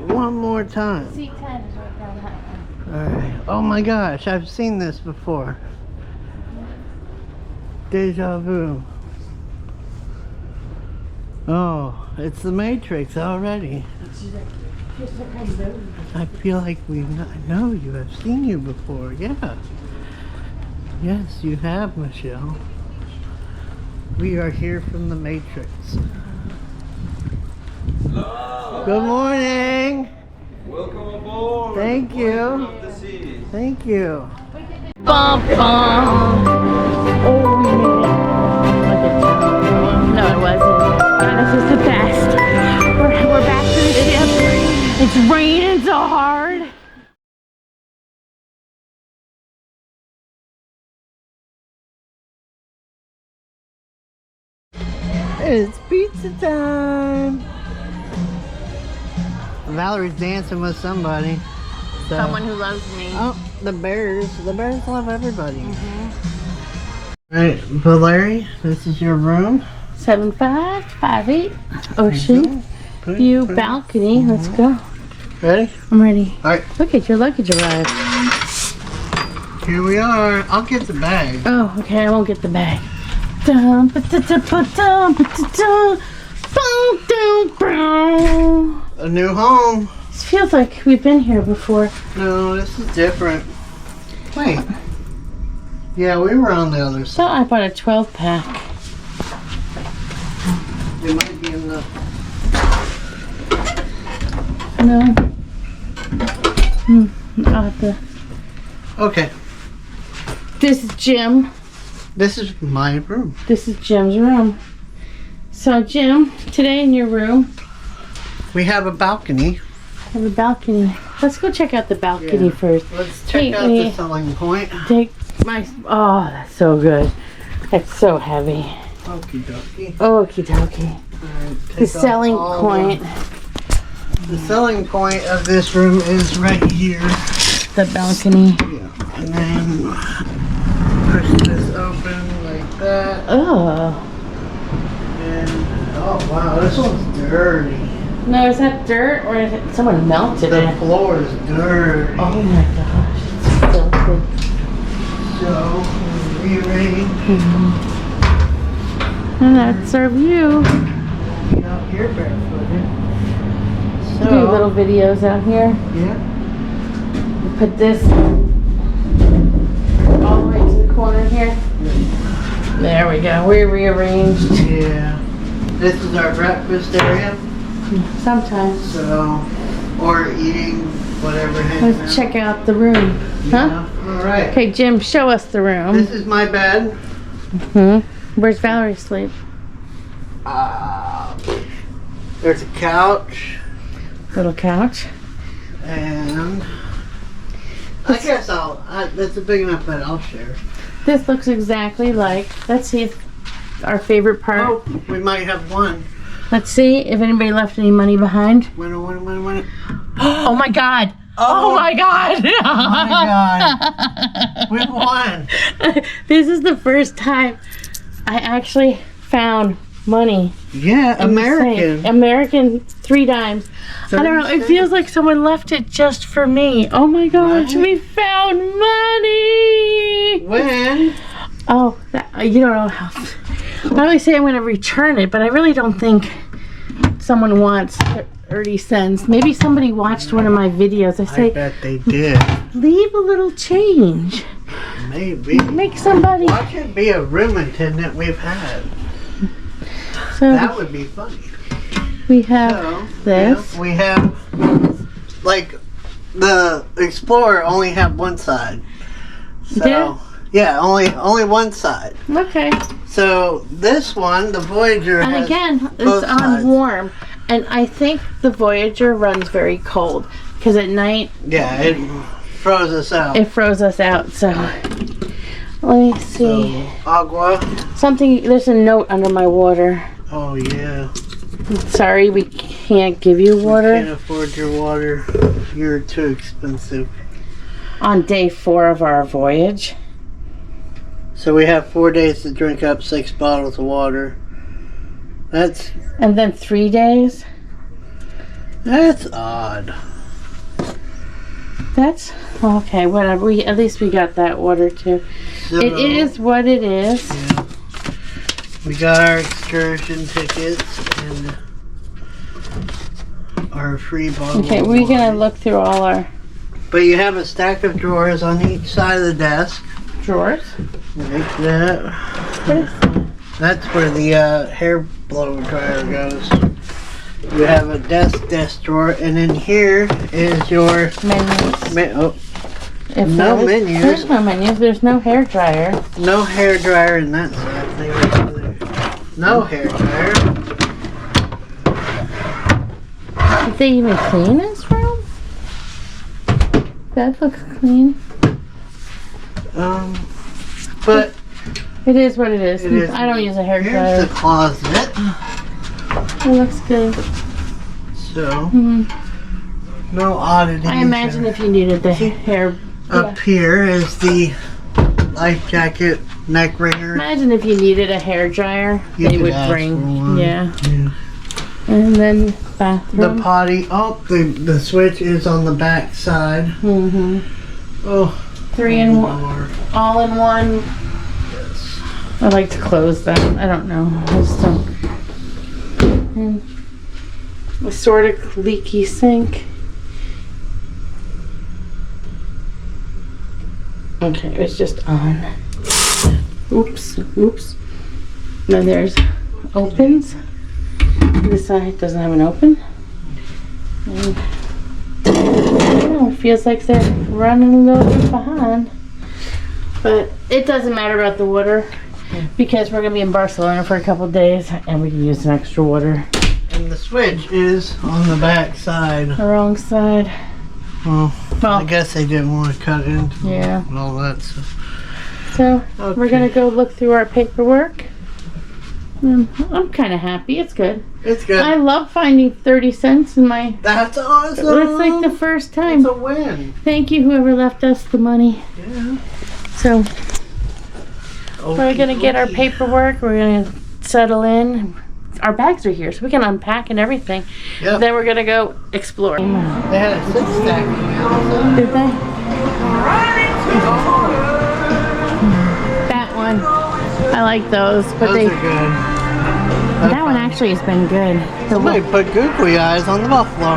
One more time. C10 is right down that one. Alright. Oh my gosh, I've seen this before. Deja vu. Oh, it's the Matrix already. I feel like I know you. I've seen you before. Yeah. Yes, you have, Michelle. We are here from the Matrix. Hello. Good morning. Welcome aboard. Thank you. Of the sea. Thank you. Bum, bum. Oh, yeah. Look at that. No, it wasn't. God, this is the best. We're back to the ship. It's raining so hard. It's pizza time. Valerie's dancing with somebody. So. Someone who loves me. Oh, the Bears. The Bears love everybody. Right, Valerie, this is your room. 7'5", 5'8", ocean view balcony. Let's go. Ready? I'm ready. All right, Look at your luggage arrived. here we are. I'll get the bag. Oh, okay. I won't get the bag. Dum, ba-da-da-ba-dum, ba-da-dum, bum-dum-bum. A new home. This feels like we've been here before. No, this is different. Wait. Yeah, we were on the other So side. I bought a 12-pack. It might be in the... No. I'll have to. Okay, This is Jim. this is my room. This is Jim's room. So Jim, today in your room, We have a balcony. I have a balcony. Let's go check out the balcony Yeah. first. Let's check out the selling point. Take my. Oh, that's so good. That's so heavy. Okie dokie. Okie dokie. The selling point. The selling point of this room is right here. The balcony. Yeah. And then push this open like that. Oh. And oh wow, this one's dirty. No, is that dirt or is it someone melted The it? floor is dirty. Oh my gosh, it's filthy. So rearrange. And that's our view. Out here barefooted. We do little videos out here. Yeah. We put this all the way to the corner here. There we go. We rearranged. Yeah. This is our breakfast area. Sometimes. So, or eating whatever. hanging out. Let's check out the room. Huh? Yeah. All right. Okay, Jim, show us the room. This is my bed. Where's Valerie sleep? There's a couch, Little couch. and I guess that's a big enough bed. I'll share. This looks exactly like. Let's see if our favorite part. Oh, we might have one. Let's see if anybody left any money behind. Win. Oh my God! Oh my God! Oh my God! We won. This is the first time I actually found money. Yeah, in the safe. American. American 3 dimes. I don't know. It feels like someone left it just for me. Oh my gosh! Right? We found money. When? Oh, you don't know how. I always say I'm going to return it, but I really don't think someone wants 30 cents. Maybe somebody watched one of my videos. I I say, bet they did. leave a little change. Maybe. Make somebody. Watch it be a room attendant we've had. So That would be funny. we have So, this. yeah, we have, like, the Explorer only had one side. So, Yeah? yeah, only one side. Okay. So this one, the Voyager, And has again, both it's on sides. warm. And I think the Voyager runs very cold. Because at night, Yeah, it froze us out. it froze us out. So let me see. So, agua. Something, there's a note under my water. Oh yeah. Sorry, we can't give you Can't water afford your water. You're too expensive. on day 4 of our voyage. So we have 4 days to drink up 6 bottles of water. That's And then 3 days. That's odd. That's okay. Whatever. At least we got that water too. So, It is what it is. yeah. We got our excursion tickets and our free bottle. Okay, of we're wine. gonna look through all our But you have a stack of drawers on each side of the desk. drawers. Like that. What is that? That's where the hair blow dryer goes. You have a desk drawer, and in here is your Menus. If No there is- menus. There's no menus. There's no hair dryer. no hair dryer in that side. They were over there. No hair dryer. Did they even clean this room? That looks clean. But It is what it is. It is. I don't use a hair here's dryer. the closet. It looks good. So Mhm. no oddity. I imagine if you needed the hair. Up here is the life jacket neck ringer. Imagine if you needed a hair dryer, You they could would ask bring. for one. Yeah. Yeah. And then The bathroom. potty. Oh, the switch is on the back side. Mm-hmm. Oh, 3 in one, Lord. all in one. Yes. I like to close them. I don't know. I just don't. And a sort of leaky sink. Okay, it's just on. Oops, oops. Now there's opens. This side doesn't have an open. And I don't know, it feels like they're running a little bit behind. But it doesn't matter about the water because we're going to be in Barcelona for a couple days and we can use some extra water. And the switch is on the back side. The wrong side. Well, I Well, guess they didn't want to cut into Yeah. and all that stuff. so we're Okay. going to go look through our paperwork. I'm kind of happy. It's good. It's good. I love finding 30 cents in my... That's awesome. It's like the first It's time. a win. Thank you, whoever left us the money. Yeah. So we're going to get our Okey-dokey. paperwork. We're going to settle in. Our bags are here, so we can unpack and everything. Yep. Then we're going to go explore. They had a six stack also. Did they? That one. I like those, but Those they... are good. That one actually has been good. The Somebody put googly eyes on the buffalo.